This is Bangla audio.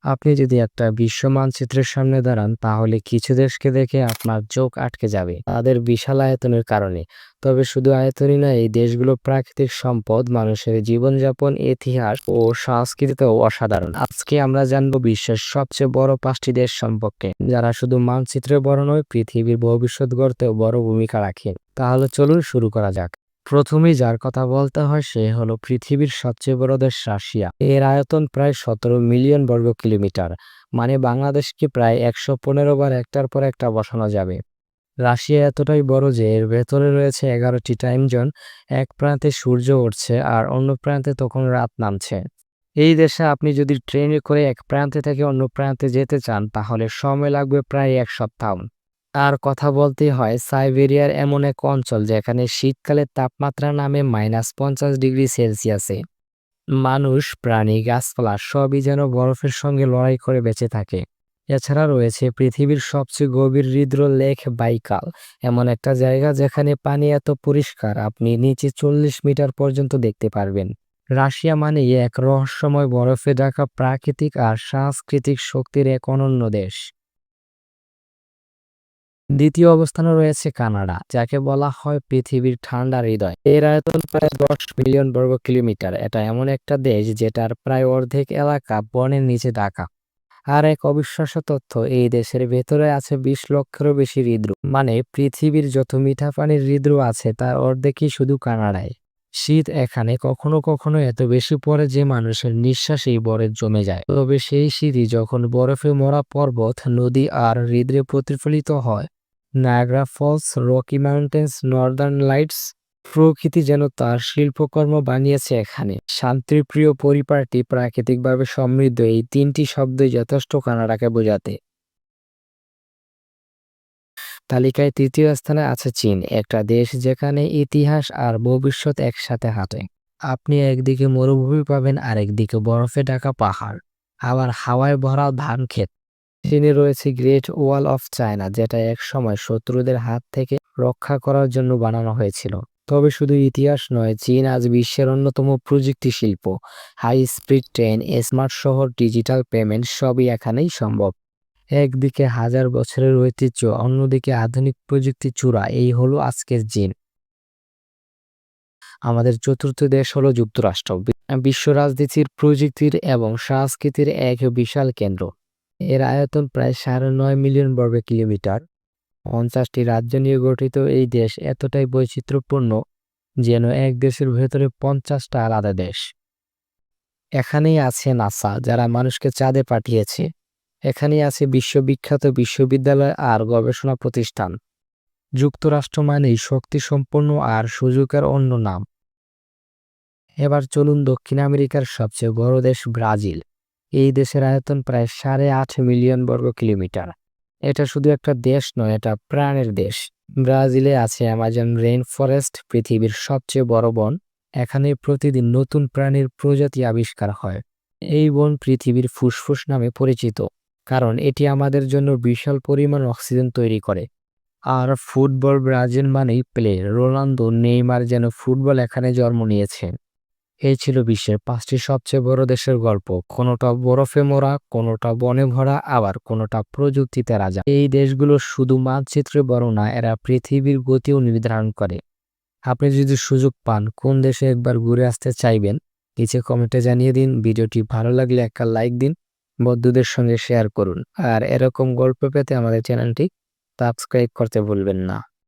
আপনি যদি একটা বিশ্ব মানচিত্রের সামনে দাঁড়ান তাহলে কিছু দেশকে দেখে আপনার চোখ আটকে যাবে তাদের বিশাল আয়তনের কারণে। তবে শুধু আয়তনই না, এই দেশগুলো প্রাকৃতিক সম্পদ, মানুষের জীবনযাপন, ইতিহাস ও সংস্কৃতিতেও অসাধারণ। আজকে আমরা জানবো বিশ্বের সবচেয়ে বড় 5টি দেশ সম্পর্কে, যারা শুধু মানচিত্রে বড় নয়, পৃথিবীর ভবিষ্যৎ গড়তেও বড় ভূমিকা রাখে। তাহলে চলুন শুরু করা যাক। প্রথমেই যার কথা বলতে হয় সে হলো পৃথিবীর সবচেয়ে বড় দেশ রাশিয়া। এর আয়তন প্রায় 17 মিলিয়ন বর্গ কিলোমিটার, মানে বাংলাদেশকে প্রায় 115 বার একটার পর একটা বসানো যাবে। রাশিয়া এতটাই বড় যে এর ভেতরে রয়েছে 11টি টাইম জোন। এক প্রান্তে সূর্য উঠছে আর অন্য প্রান্তে তখন রাত নামছে। এই দেশে আপনি যদি ট্রেনে করে এক প্রান্তে থেকে অন্য প্রান্তে যেতে চান তাহলে সময় লাগবে প্রায় 1 সপ্তাহ। আর কথা বলতেই হয় সাইবেরিয়ার এমন এক অঞ্চল যেখানে শীতকালে তাপমাত্রা নামে -50 ডিগ্রি সেলসিয়াসে। মানুষ, প্রাণী, গাছপালা সবই যেন বরফের সঙ্গে লড়াই করে বেঁচে থাকে। এছাড়া রয়েছে পৃথিবীর সবচেয়ে গভীর হ্রদ লেক বাইকাল, এমন একটা জায়গা যেখানে পানি এত পরিষ্কার আপনি নিচে 40 মিটার পর্যন্ত দেখতে পারবেন। রাশিয়া মানে এক রহস্যময় বরফে ঢাকা প্রাকৃতিক আর সাংস্কৃতিক শক্তির এক অনন্য দেশ। দ্বিতীয় অবস্থানে রয়েছে কানাডা, যাকে বলা হয় পৃথিবীর ঠান্ডা হৃদয়। এর আয়তন প্রায় 10 মিলিয়ন বর্গ কিলোমিটার। এটা এমন একটা দেশ যেটার প্রায় অর্ধেক এলাকা বনের নিচে ঢাকা। আর এক অবিশ্বাস্য তথ্য, এই দেশের ভেতরে আছে 20 লক্ষেরও বেশি হ্রদ। মানে পৃথিবীর যত মিঠা পানির হ্রদ আছে তার অর্ধেকই শুধু কানাডায়। শীত এখানে কখনো কখনো এত বেশি পড়ে যে মানুষের নিঃশ্বাসেই বরফ জমে যায়। তবে সেই শীতই যখন বরফে মোড়া পর্বত, নদী আর হ্রদে প্রতিফলিত হয়, Niagara Falls, Rocky Mountains, Northern Lights, প্রকৃতি যেন তার শিল্পকর্ম বানিয়েছে এখানে। শান্তিপ্রিয়, পরিপাটি, প্রাকৃতিকভাবে সমৃদ্ধ, এই 3টি শব্দই যথেষ্ট কানাডাকে বোঝাতে। তালিকায় তৃতীয় স্থানে আছে চীন, একটা দেশ যেখানে ইতিহাস আর ভবিষ্যৎ একসাথে হাঁটে। আপনি একদিকে মরুভূমি পাবেন আর একদিকে বরফে ঢাকা পাহাড়, আবার হাওয়ায় ভরা ধান ক্ষেত। চীনে রয়েছে গ্রেট ওয়াল অফ চায়না, যেটা একসময় শত্রুদের হাত থেকে রক্ষা করার জন্য বানানো হয়েছিল। তবে শুধু ইতিহাস নয়, চীন আজ বিশ্বের অন্যতম প্রযুক্তি শিল্প। হাই স্পিড ট্রেন, স্মার্ট শহর, ডিজিটাল পেমেন্ট সবই এখানেই সম্ভব। একদিকে হাজার বছরের ঐতিহ্য, অন্যদিকে আধুনিক প্রযুক্তির চূড়া। এই হলো আজকের চীন। আমাদের চতুর্থ দেশ হলো যুক্তরাষ্ট্র, বিশ্ব রাজনীতির, প্রযুক্তির এবং সংস্কৃতির এক বিশাল কেন্দ্র। এর আয়তন প্রায় 9.5 মিলিয়ন বর্গ কিলোমিটার। 50টি রাজ্য নিয়ে গঠিত এই দেশ এতটাই বৈচিত্র্যপূর্ণ যেন এক দেশের ভেতরে 50টা আলাদা দেশ। এখানেই আছে নাসা, যারা মানুষকে চাঁদে পাঠিয়েছে। এখানেই আছে বিশ্ববিখ্যাত বিশ্ববিদ্যালয় আর গবেষণা প্রতিষ্ঠান। যুক্তরাষ্ট্র মানেই শক্তিসম্পন্ন আর সুযোগের অন্য নাম। এবার চলুন দক্ষিণ আমেরিকার সবচেয়ে বড় দেশ ব্রাজিল। এই দেশের আয়তন প্রায় 8.5 মিলিয়ন বর্গ কিলোমিটার। এটা শুধু একটা দেশ নয়, এটা প্রাণের দেশ। ব্রাজিলে আছে অ্যামাজন রেইন ফরেস্ট, পৃথিবীর সবচেয়ে বড় বন। এখানে প্রতিদিন নতুন প্রাণীর প্রজাতি আবিষ্কার হয়। এই বন পৃথিবীর ফুসফুস নামে পরিচিত, কারণ এটি আমাদের জন্য বিশাল পরিমাণ অক্সিজেন তৈরি করে। আর ফুটবল, ব্রাজিল মানেই প্লে, রোনালদো, নেইমার যেন ফুটবল এখানে জন্ম নিয়েছে। এই ছিল বিশ্বের 5টি সবচেয়ে বড় দেশের গল্প। কোনোটা বরফে মোড়া, কোনোটা বনে ভরা, আবার কোনোটা প্রযুক্তিতে রাজা। এই দেশগুলো শুধু মানচিত্রে বড় না, এরা পৃথিবীর গতিও নির্ধারণ করে। আপনি যদি সুযোগ পান কোন দেশে একবার ঘুরে আসতে চাইবেন, নিচে কমেন্টে জানিয়ে দিন। ভিডিওটি ভালো লাগলে একটা লাইক দিন, বন্ধুদের সঙ্গে শেয়ার করুন। আর এরকম গল্প পেতে আমাদের চ্যানেলটি সাবস্ক্রাইব করতে ভুলবেন না।